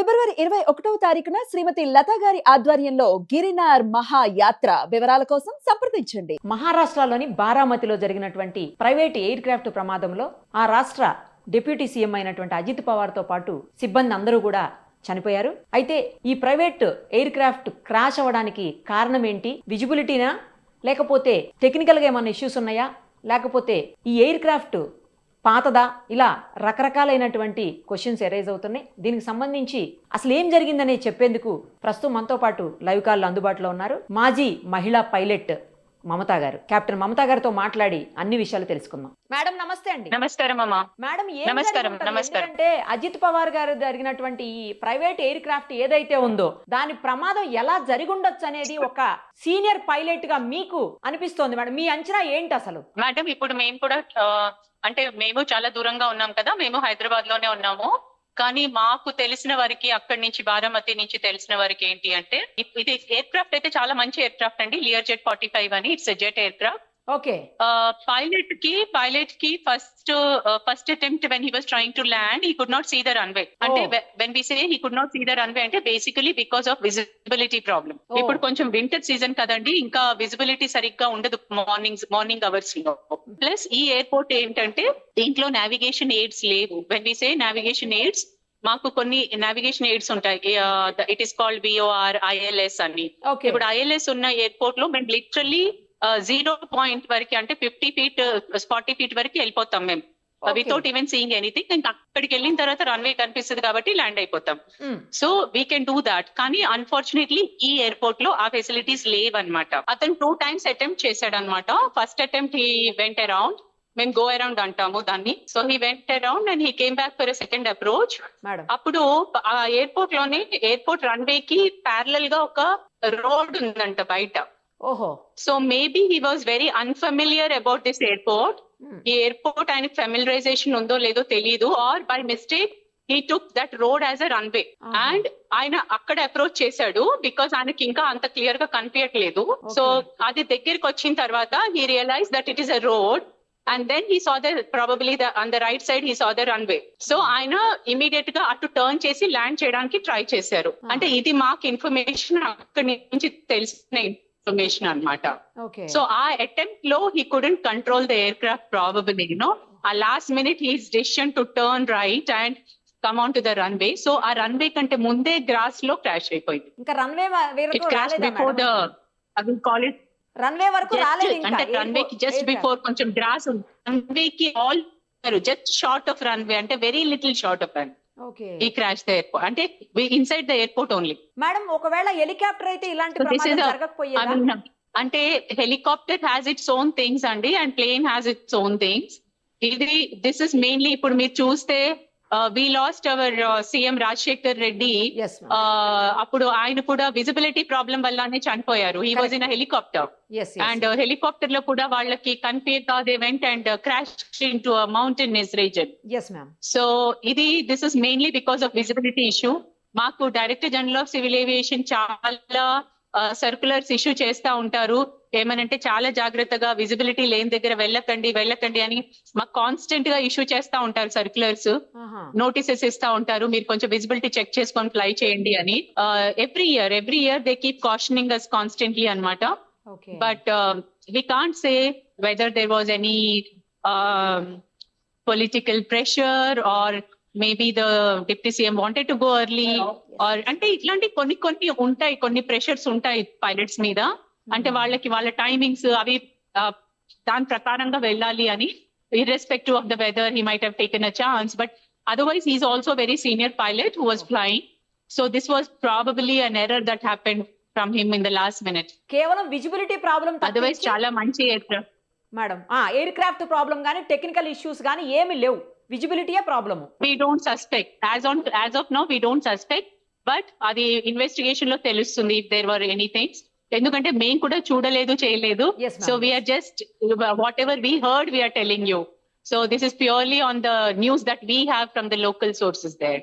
ఫిబ్రవరి 21వ తారీఖున శ్రీమతి లతా గారి ఆధ్వర్యంలో గిరినార్ మహాయాత్ర వివరాల కోసం సంప్రదించండి. మహారాష్ట్రలోని బారామతిలో జరిగినటువంటి ప్రైవేట్ ఎయిర్ క్రాఫ్ట్ ప్రమాదంలో ఆ రాష్ట్ర డిప్యూటీ సీఎం అయినటువంటి అజిత్ పవార్ తో పాటు సిబ్బంది అందరూ కూడా చనిపోయారు. అయితే ఈ ప్రైవేట్ ఎయిర్ క్రాఫ్ట్ క్రాష్ అవ్వడానికి కారణం ఏంటి? విజిబిలిటీనా, లేకపోతే టెక్నికల్గా ఏమైనా ఇష్యూస్ ఉన్నాయా, లేకపోతే ఈ ఎయిర్ క్రాఫ్ట్ పాతదా, ఇలా రకరకాలైనటువంటి క్వశ్చన్స్ ఎరైజ్ అవుతున్నాయి. దీనికి సంబంధించి అసలు ఏం జరిగిందనే చెప్పేందుకు ప్రస్తుతం మనతో పాటు లైవ్ కాల్ అందుబాటులో ఉన్నారు మాజీ మహిళా పైలట్ మమతా గారు. కెప్టెన్ మమతా గారితో మాట్లాడి అన్ని విషయాలు తెలుసుకుందాం. మేడం నమస్తే అండి. నమస్కారం అమ్మా. మేడం నమస్కారం. అంటే అజిత్ పవార్ గారు జరిగినటువంటి ఈ ప్రైవేట్ ఎయిర్ క్రాఫ్ట్ ఏదైతే ఉందో దాని ప్రమాదం ఎలా జరిగుండొచ్చు అనేది ఒక సీనియర్ పైలట్ గా మీకు అనిపిస్తోంది మేడం. మీ అంచనా ఏంటి అసలు? మేడం ఇప్పుడు మేము కూడా అంటే మేము చాలా దూరంగా ఉన్నాం కదా, మేము హైదరాబాద్ లోనే ఉన్నాము. కానీ మాకు తెలిసిన వారికి అక్కడి నుంచి బారామతి నుంచి తెలిసిన వారికి ఏంటి అంటే ఇది ఎయిర్ క్రాఫ్ట్ అయితే చాలా మంచి ఎయిర్ క్రాఫ్ట్ అండి. లియర్ జెట్ 45 అని, it's jet aircraft. Okay. Pilot కి first attempt when he was trying to land he could not see the runway. అంటే when we say he could not see the runway అంటే basically because of visibility problem. ఇప్పుడు కొంచెం winter season కదండి, ఇంకా visibility సరిగ్గా ఉండదు morning hours లో. Plus ఈ ఎయిర్పోర్ట్ ఏంటంటే దీంట్లో నావిగేషన్ ఎయిడ్స్ లేవు. When we say navigation AIDS, మాకు కొన్ని నావిగేషన్ ఎయిడ్స్ ఉంటాయి. It is called VOR, ILS అని. ఇప్పుడు ILS ఉన్న ఎయిర్పోర్ట్ లో మేము లిటరల్లీ 0 పాయింట్ వరకు అంటే 50 feet 40 feet వరకు వెళ్ళిపోతాం మేము, వితౌట్ ఈవెన్ సీయింగ్ ఎనీథింగ్. ఇంకా అక్కడికి వెళ్ళిన తర్వాత రన్వే కనిపిస్తుంది కాబట్టి ల్యాండ్ అయిపోతాం. So we can do that. కానీ అన్ఫార్చునేట్లీ ఈ ఎయిర్పోర్ట్ లో ఆ ఫెసిలిటీస్ లేవన్నమాట. అతను 2 times అటెంప్ట్ చేశాడు అనమాట. First attempt he went around, మేము గో అరౌండ్ అంటాము దాన్ని. So he went around and he came back for second approach. అప్పుడు ఆ ఎయిర్పోర్ట్ లోనే ఎయిర్పోర్ట్ రన్వే కి ప్యారలల్ గా ఒక రోడ్ ఉందంట బయట. ఓహో. So maybe he was very unfamiliar about this airport. ఈ ఎయిర్పోర్ట్ ఆయనకు ఫెమిలరైజేషన్ ఉందో లేదో తెలియదు, or by mistake he took that road as a runway and ఆయన అక్కడ అప్రోచ్ చేశాడు బికాస్ ఆయనకి ఇంకా అంత క్లియర్ గా కనిపించట్లేదు. సో అది దగ్గరికి వచ్చిన తర్వాత he realise that it is a road. And then he saw probably on the right side he saw the runway. So ఆయన ఇమీడియట్ గా అటు టర్న్ చేసి ల్యాండ్ చేయడానికి ట్రై చేశారు. అంటే ఇది మాకు ఇన్ఫర్మేషన్ అక్కడి నుంచి తెలిసిన ఇన్ఫర్మేషన్ అన్నమాట. సో ఆ అటెంప్ట్ లో he couldn't control the aircraft probably, ఆ last minute his decision to turn right and come on to the runway. So ఆ రన్వే కంటే ముందే గ్రాస్ లో క్రాష్ అయిపోయింది. ఇంకా runway it crashed before the I will call it runway వరకు రాలేదు. అంటే రన్వే కి జస్ట్ బిఫోర్ కొంచెం గ్రాస్ ఉంది. రన్వే కి all just short of runway, అంటే very little short of runway. ఈ క్రాష్ ద ఎయిర్పోర్ట్ అంటే inside the airport only. Madam ఒకవేళ హెలికాప్టర్ అయితే ఇలాంటి ప్రమాదం జరగకపోయేదా? అంటే helicopter has its own things అండి and plane has its own things. This is mainly ఇప్పుడు మీరు చూస్తే we lost our CM Rajshekhar Reddy. అప్పుడు ఆయన కూడా విజిబిలిటీ ప్రాబ్లం వల్లనే చనిపోయారు. He was in a helicopter and helicopter లో కూడా వాళ్ళకి confuse they went and crash into mountainous region. So this is mainly because of visibility issue. మాకు director general of civil aviation చాలా circulars issue చేస్తా ఉంటారు. ఏమనంటే చాలా జాగ్రత్తగా విజిబిలిటీ లేని దగ్గర వెళ్ళకండి అని మాకు కాన్స్టెంట్ గా ఇష్యూ చేస్తా ఉంటారు. సర్క్యులర్స్, నోటీసెస్ ఇస్తా ఉంటారు, మీరు కొంచెం విజిబిలిటీ చెక్ చేసుకొని ఫ్లై చేయండి అని. Every year they keep cautioning us constantly అన్నమాట. But we can't say whether there was any political pressure or maybe the deputy CM wanted to go early or అంటే ఇట్లాంటి కొన్ని ఉంటాయి, కొన్ని ప్రెషర్స్ ఉంటాయి పైలట్స్ మీద. అంటే వాళ్ళ టైమింగ్స్ అవి దాని ప్రకారంగా వెళ్ళాలి అని. irrespective of the weather he might have taken a chance, but otherwise he's also a very senior pilot who was flying. So this was probably an error that happened from him in the last minute. కేవలం visibility problem, otherwise చాలా మంచి aircraft madam. Air craft problem గానీ technical issues గానీ ఏమి లేవు, విజిబిలిటీయే problem. We don't suspect as of now, we don't suspect, but అది investigation లో తెలుస్తుంది if there were anything. ఎందుకంటే మేము కూడా చూడలేదు, చేయలేదు. So we're just whatever we heard we're telling you. So this is purely on the news that we have from the local sources there.